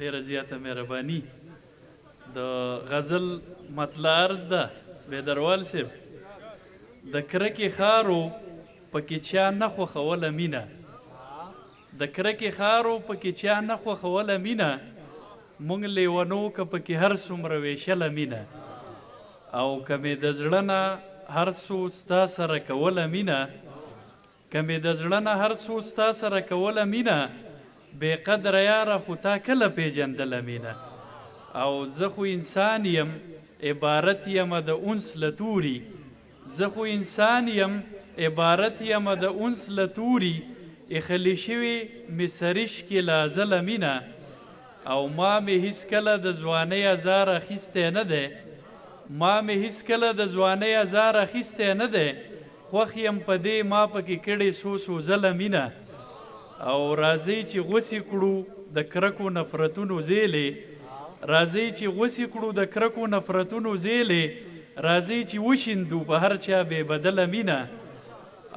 ډیره زیاته مهرباني. د غزل مطلع عرض ده بیدروال صاحب. د کرکې خارو پکې چا نه خوښوله مینه، د کرکې خارو پکې چا نه خوښوله مینه، موږ لیونو که پکې هر څومره ویشله مینه، او که مې د زړه نه هر څو ستا سره کوله مینه، که مې د زړه نه هر څو ستا سره کوله مینه، بې قدره یاره خو تا کله پیژندله مینه. او زه خو انسان یم عبارت یمه د انس له توري، زه خو انسان یم عبارت یمه د انس له توري، ایښلې شوې مې سرش کې له ازله مینه، او ما مې هیڅکله د ځوانۍ ازار اخیستی نه دی، ما مې هیڅکله د ځوانۍ ازار اخیستی نه دی، خوښ یم په دې ما پکې کړې څو ځله مینه. او راځئ چې غوڅې کړو د کرکو نفرتونو زیلې، راځئ چې غوڅې کړو د کرکو نفرتونو زیلې، راځئ چې وشیندو په هر چا بې بدله مینه.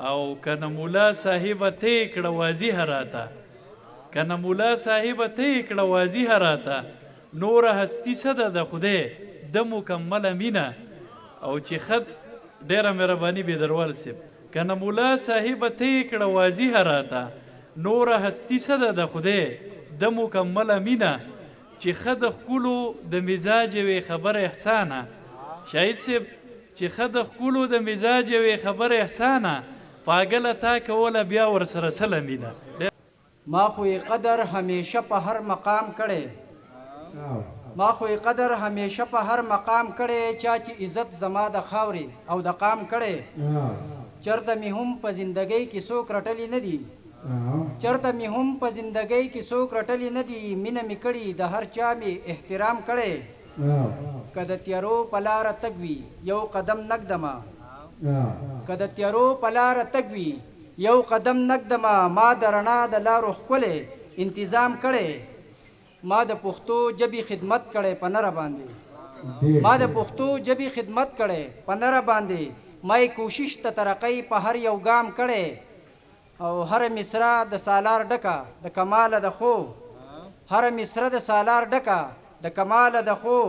او که نه مولا صاحبه ته یې کړه واضحه راته، که نه مولا صاحبه ته یې کړه واضحه راته، نوره هستي څه ده د خدای د مکمله مینه. او چې خد ډیره مهرباني بیدروال صاحب، که نه مولا صاحبه ته یې کړه واضحه راته، نوره هستي څه ده د خدای د مکمله مینه، چې ښه د ښکلو د مزاج یوې خبر احسانه، شاهد صاحب چې ښه د ښکلو د مزاج یوې خبر احسانه، پاگله تا کوله بیا ورسره سله مینه. ما خو قدر همیشه په هر مقام کړی، ما خو قدر همیشه په هر مقام کړی، چا چې عزت زما د خاورې او د قام کړی، چرته مې هم په زندګۍ کې څوک رټلی نه دي، چرته مې هم په زندګۍ کې څوک رټلی نه دي، مینه مې کړي د هر چا مې احترام کړی، که د تیارو په لاره تګ وي یو قدم نږدمه، که د تیارو په لاره تګ وي یو قدم نږدمه، ما د رڼا د لارو ښکلی انتظام کړی، ما د پښتو ژبې خدمت کړی په نره باندې، ما د پښتو ژبې خدمت کړی په نره باندې، ما یې کوشش ته ترقۍ په هر یو ګام کړی، او هر مصره د سالار ډکه د کماله د خو، هر مصره د سالار ډکه د کماله د خو،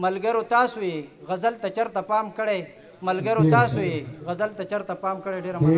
ملګرو تاسو یې غزل ته چرته پام کړی، ملګرو تاسو یې غزل ته چرته پام کړی. ډېره مننه.